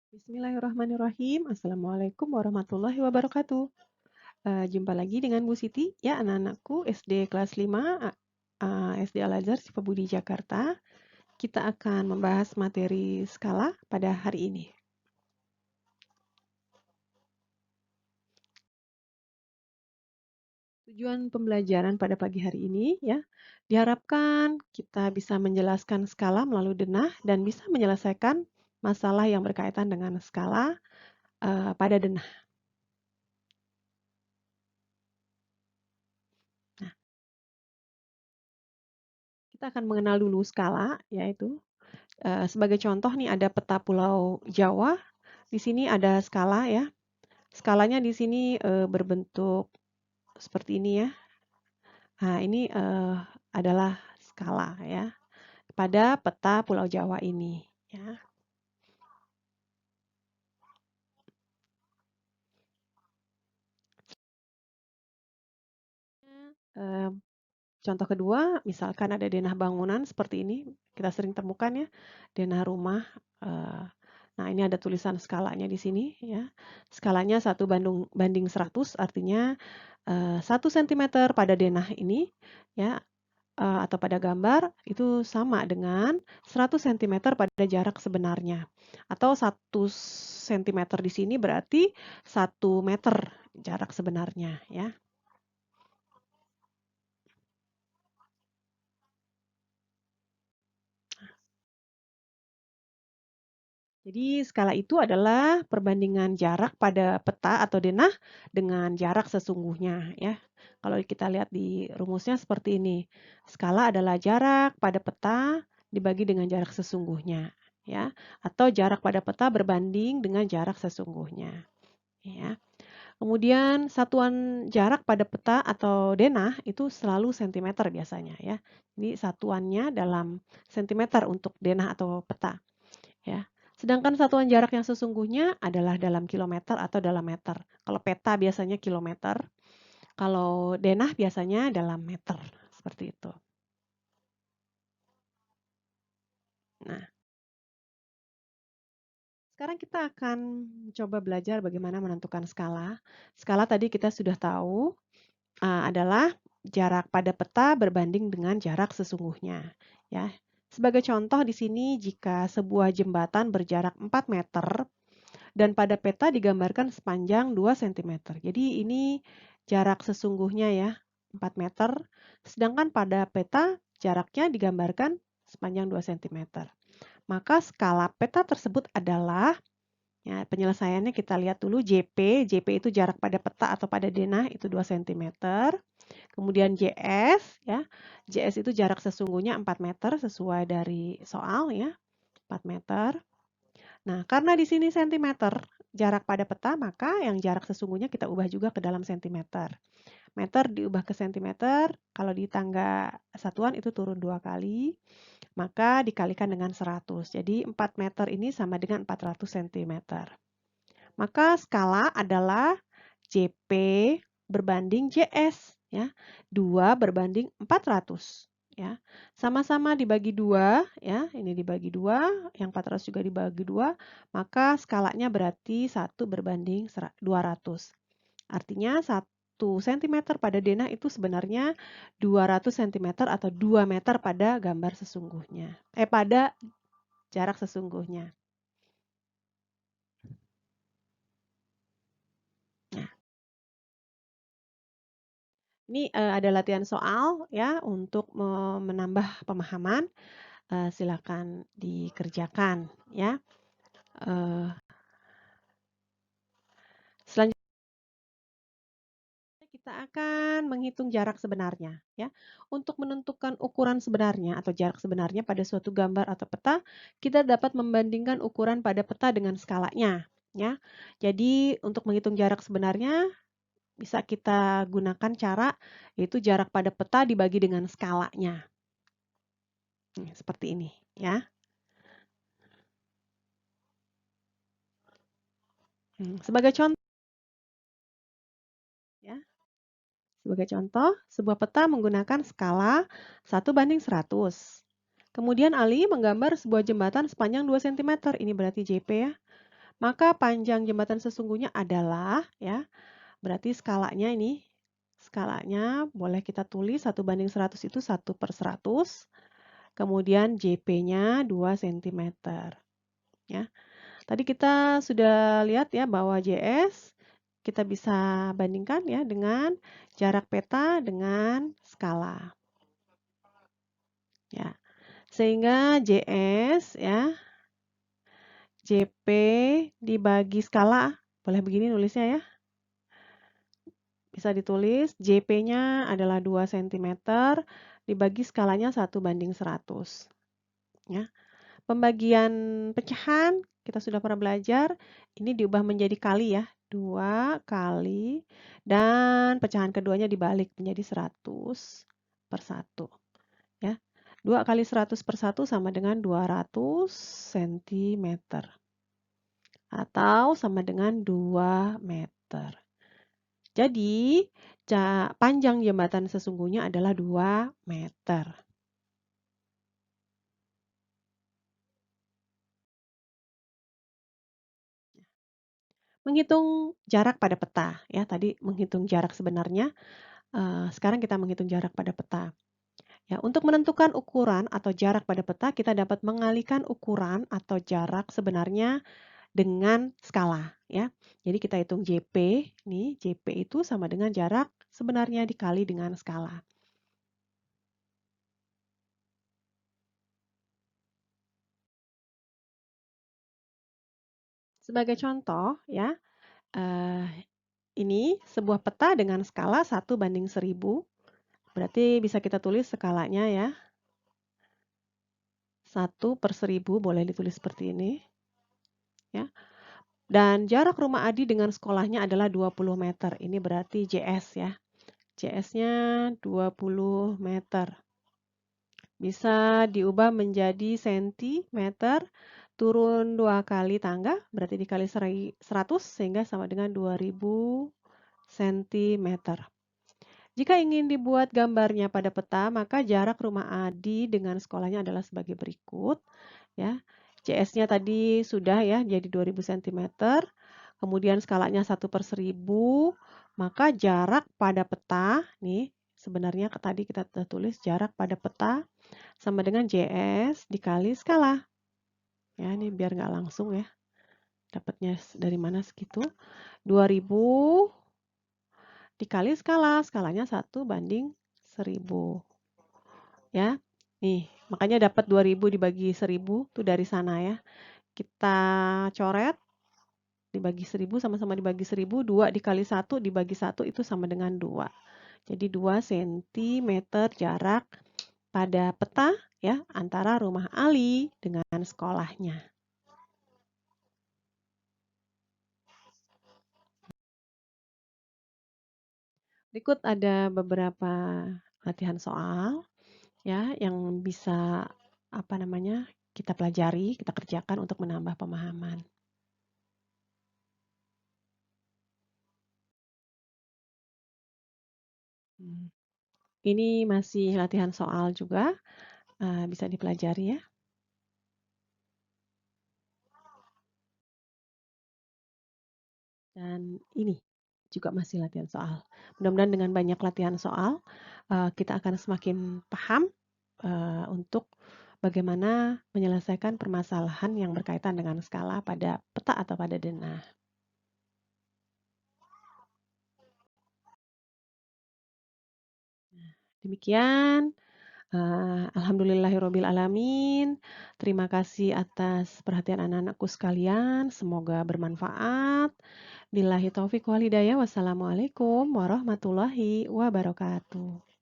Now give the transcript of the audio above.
Bismillahirrahmanirrahim. Assalamualaikum warahmatullahi wabarakatuh. Jumpa lagi dengan Bu Siti, ya anak-anakku SD kelas 5, SD Al-Azhar Sifabudi Jakarta. Kita akan membahas materi skala pada hari ini. Tujuan pembelajaran pada pagi hari ini, ya, diharapkan kita bisa menjelaskan skala melalui denah dan bisa menyelesaikan masalah yang berkaitan dengan skala pada denah. Nah, kita akan mengenal dulu skala, yaitu sebagai contoh nih ada peta Pulau Jawa. Di sini ada skala ya. Skalanya di sini berbentuk seperti ini ya. Nah, ini adalah skala ya pada peta Pulau Jawa ini ya. Contoh kedua, misalkan ada denah bangunan seperti ini, kita sering temukan ya, denah rumah. Nah, ini ada tulisan skalanya di sini ya. Skalanya 1 banding 100, artinya 1 cm pada denah ini ya, atau pada gambar itu sama dengan 100 cm pada jarak sebenarnya. Atau 1 cm di sini berarti 1 meter jarak sebenarnya ya. Jadi skala itu adalah perbandingan jarak pada peta atau denah dengan jarak sesungguhnya ya. Kalau kita lihat di rumusnya seperti ini. Skala adalah jarak pada peta dibagi dengan jarak sesungguhnya ya, atau jarak pada peta berbanding dengan jarak sesungguhnya ya. Kemudian satuan jarak pada peta atau denah itu selalu cm biasanya ya. Jadi satuannya dalam cm untuk denah atau peta. Ya. Sedangkan satuan jarak yang sesungguhnya adalah dalam kilometer atau dalam meter. Kalau peta biasanya kilometer, kalau denah biasanya dalam meter, seperti itu. Nah, sekarang kita akan coba belajar bagaimana menentukan skala. Skala tadi kita sudah tahu adalah jarak pada peta berbanding dengan jarak sesungguhnya. Ya, sebagai contoh di sini jika sebuah jembatan berjarak 4 meter dan pada peta digambarkan sepanjang 2 cm. Jadi ini jarak sesungguhnya ya, 4 meter. Sedangkan pada peta jaraknya digambarkan sepanjang 2 cm. Maka skala peta tersebut adalah, ya, penyelesaiannya kita lihat dulu JP. JP itu jarak pada peta atau pada denah itu 2 cm. Kemudian JS, ya, JS itu jarak sesungguhnya 4 meter sesuai dari soal ya, 4 meter. Nah, karena di sini cm jarak pada peta, maka yang jarak sesungguhnya kita ubah juga ke dalam cm. Meter diubah ke cm, kalau di tangga satuan itu turun 2 kali, maka dikalikan dengan 100. Jadi 4 meter ini sama dengan 400 cm. Maka skala adalah JP berbanding JS ya. 2 berbanding 400 ya. Sama-sama dibagi 2 ya, ini dibagi 2, yang 400 juga dibagi 2, maka skalanya berarti 1 berbanding 200. Artinya 1 cm pada denah itu sebenarnya 200 cm atau 2 meter pada gambar sesungguhnya. Pada jarak sesungguhnya. Nah, ini ada latihan soal ya untuk menambah pemahaman. Silakan dikerjakan ya. Selanjutnya kita akan menghitung jarak sebenarnya ya. Untuk menentukan ukuran sebenarnya atau jarak sebenarnya pada suatu gambar atau peta, kita dapat membandingkan ukuran pada peta dengan skalanya ya. Jadi untuk menghitung jarak sebenarnya bisa kita gunakan cara yaitu jarak pada peta dibagi dengan skalanya. Seperti ini ya. Sebagai contoh ya. Sebagai contoh, sebuah peta menggunakan skala 1:100. Kemudian Ali menggambar sebuah jembatan sepanjang 2 cm. Ini berarti JP ya. Maka panjang jembatan sesungguhnya adalah, ya, berarti skalanya boleh kita tulis 1:100 itu 1/100, kemudian JP-nya 2 cm. Ya. Tadi kita sudah lihat ya bahwa JS kita bisa bandingkan ya dengan jarak peta dengan skala. Ya. Sehingga JS ya, JP dibagi skala, boleh begini nulisnya ya. Bisa ditulis JP-nya adalah 2 cm dibagi skalanya 1:100. Ya. Pembagian pecahan kita sudah pernah belajar, ini diubah menjadi kali ya. 2 kali dan pecahan keduanya dibalik menjadi 100/1 ya. 2 kali 100/1 sama dengan 200 cm atau sama dengan 2 meter. Jadi, panjang jembatan sesungguhnya adalah 2 meter. Menghitung jarak pada peta, ya tadi menghitung jarak sebenarnya, sekarang kita menghitung jarak pada peta. Ya, untuk menentukan ukuran atau jarak pada peta, kita dapat mengalihkan ukuran atau jarak sebenarnya dengan skala, ya. Jadi kita hitung JP, nih JP itu sama dengan jarak sebenarnya dikali dengan skala. Sebagai contoh, ya, ini sebuah peta dengan skala 1:1000. Berarti bisa kita tulis skalanya ya. 1/1000 boleh ditulis seperti ini. Ya. Dan jarak rumah Adi dengan sekolahnya adalah 20 meter. Ini berarti JS ya. JS-nya 20 meter. Bisa diubah menjadi sentimeter, turun 2 kali tangga, berarti dikali 100 sehingga sama dengan 2000 cm. Jika ingin dibuat gambarnya pada peta, maka jarak rumah Adi dengan sekolahnya adalah sebagai berikut. Ya, CS-nya tadi sudah ya, jadi 2000 cm. Kemudian skalanya 1/1000, maka jarak pada peta, nih sebenarnya tadi kita tulis jarak pada peta sama dengan JS dikali skala. Ya, ini biar nggak langsung ya. Dapatnya dari mana segitu? 2000 dikali skala, skalanya 1:1000. Ya, nih, makanya dapat 2000 dibagi 1000 tuh dari sana ya. Kita coret, dibagi 1000 sama-sama dibagi 1000, 2 dikali 1 dibagi 1 itu sama dengan 2. Jadi 2 cm jarak pada peta ya antara rumah Ali dengan sekolahnya. Berikut ada beberapa latihan soal ya yang bisa kita pelajari, kita kerjakan untuk menambah pemahaman. Ini masih latihan soal juga, bisa dipelajari ya. Dan ini juga masih latihan soal. Mudah-mudahan dengan banyak latihan soal, kita akan semakin paham untuk bagaimana menyelesaikan permasalahan yang berkaitan dengan skala pada peta atau pada denah. Demikian, alhamdulillahirabbil alamin. Terima kasih atas perhatian anak-anakku sekalian, semoga bermanfaat. Billahi taufik wal hidayah. Wassalamualaikum warahmatullahi wabarakatuh.